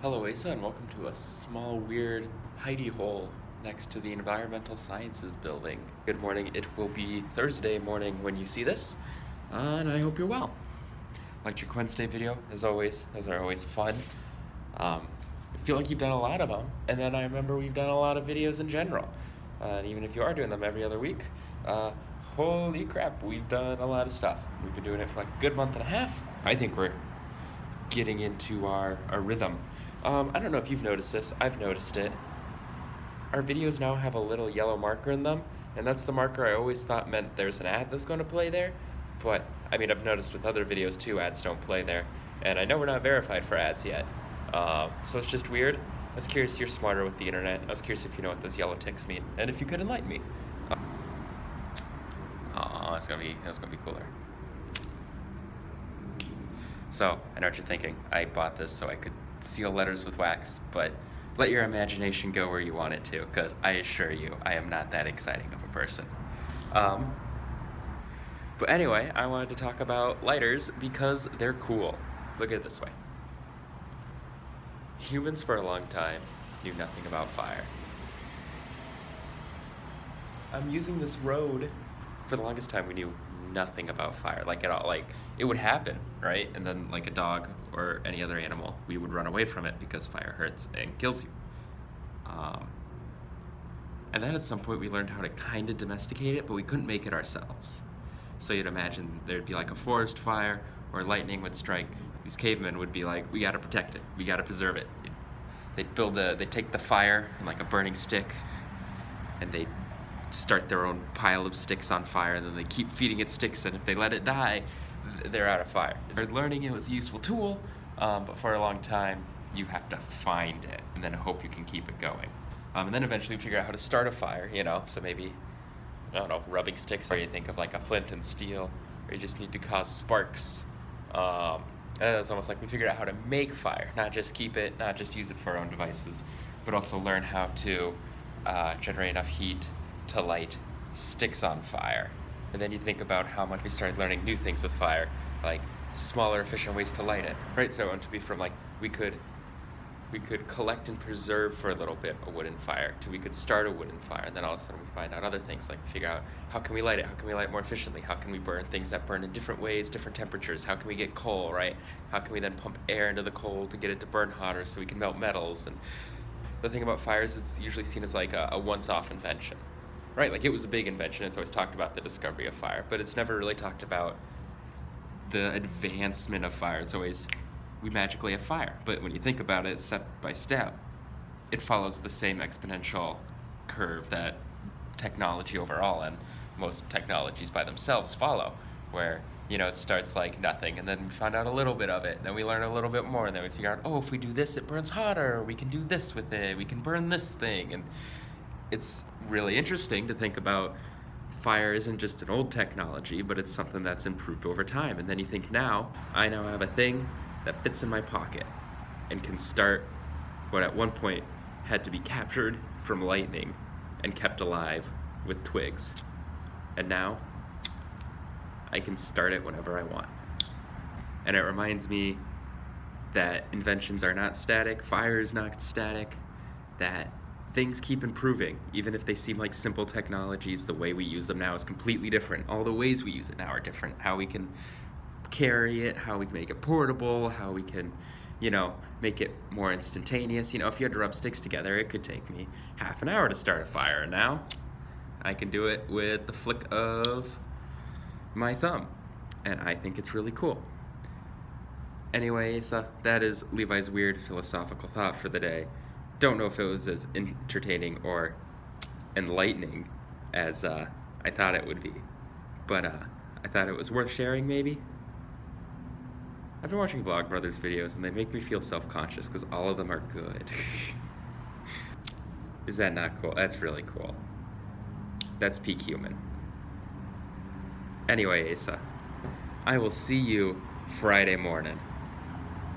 Hello, Asa, and welcome to a small, weird hidey hole next to the Environmental Sciences building. Good morning. It will be Thursday morning when you see this, and I hope you're well. Electric Wednesday video, as always. Those are always fun. I feel like you've done a lot of them, and then I remember we've done a lot of videos in general. And even if you are doing them every other week, holy crap, we've done a lot of stuff. We've been doing it for like a good month and a half. I think we're getting into our rhythm. I don't know if you've noticed this. I've noticed it. Our videos now have a little yellow marker in them, and that's the marker I always thought meant there's an ad that's going to play there. But, I mean, I've noticed with other videos too, ads don't play there. And I know we're not verified for ads yet. So it's just weird. I was curious, you're smarter with the internet. I was curious if you know what those yellow ticks mean, and if you could enlighten me. That's gonna be cooler. So, I know what you're thinking. I bought this so I could seal letters with wax, but let your imagination go where you want it to, because I assure you, I am not that exciting of a person. But anyway, I wanted to talk about lighters because they're cool. Look at it this way. Humans for a long time knew nothing about fire. I'm using this road. For the longest time, we knew nothing about fire, like at all. Like, it would happen, right? And then, like a dog or any other animal, we would run away from it because fire hurts and kills you. And then at some point, we learned how to kind of domesticate it, but we couldn't make it ourselves. So you'd imagine there'd be like a forest fire or lightning would strike. These cavemen would be like, we gotta protect it, we gotta preserve it. They'd take the fire and like a burning stick, and they'd start their own pile of sticks on fire, and then they keep feeding it sticks, and if they let it die, they're out of fire. Learning it was a useful tool, but for a long time, you have to find it and then hope you can keep it going. And then eventually figure out how to start a fire, so maybe, I don't know, rubbing sticks, or you think of like a flint and steel, or you just need to cause sparks. And then it's almost like we figured out how to make fire, not just keep it, not just use it for our own devices, but also learn how to generate enough heat to light sticks on fire. And then you think about how much we started learning new things with fire, like smaller, efficient ways to light it, right? So it went to be from like, we could collect and preserve for a little bit a wooden fire, to we could start a wooden fire, and then all of a sudden we find out other things, like figure out how can we light it, how can we light it more efficiently, how can we burn things that burn in different ways, different temperatures, how can we get coal, right? How can we then pump air into the coal to get it to burn hotter so we can melt metals? And the thing about fires is it's usually seen as like a once-off invention, right? Like, it was a big invention. It's always talked about the discovery of fire, but it's never really talked about the advancement of fire. It's always, we magically have fire. But when you think about it step by step, it follows the same exponential curve that technology overall and most technologies by themselves follow, where, it starts like nothing, and then we find out a little bit of it, and then we learn a little bit more, and then we figure out, oh, if we do this, it burns hotter, we can do this with it, we can burn this thing. And it's really interesting to think about fire isn't just an old technology, but it's something that's improved over time. And then you think, I now have a thing that fits in my pocket and can start what at one point had to be captured from lightning and kept alive with twigs. And now I can start it whenever I want. And it reminds me that inventions are not static, fire is not static, that things keep improving. Even if they seem like simple technologies, the way we use them now is completely different. All the ways we use it now are different. How we can carry it, how we can make it portable, how we can, make it more instantaneous. If you had to rub sticks together, it could take me half an hour to start a fire. Now, I can do it with the flick of my thumb. And I think it's really cool. Anyways, that is Levi's weird philosophical thought for the day. Don't know if it was as entertaining or enlightening as I thought it would be, but I thought it was worth sharing, maybe. I've been watching Vlogbrothers videos, and they make me feel self-conscious because all of them are good. Is that not cool? That's really cool. That's peak human. Anyway, Asa, I will see you Friday morning.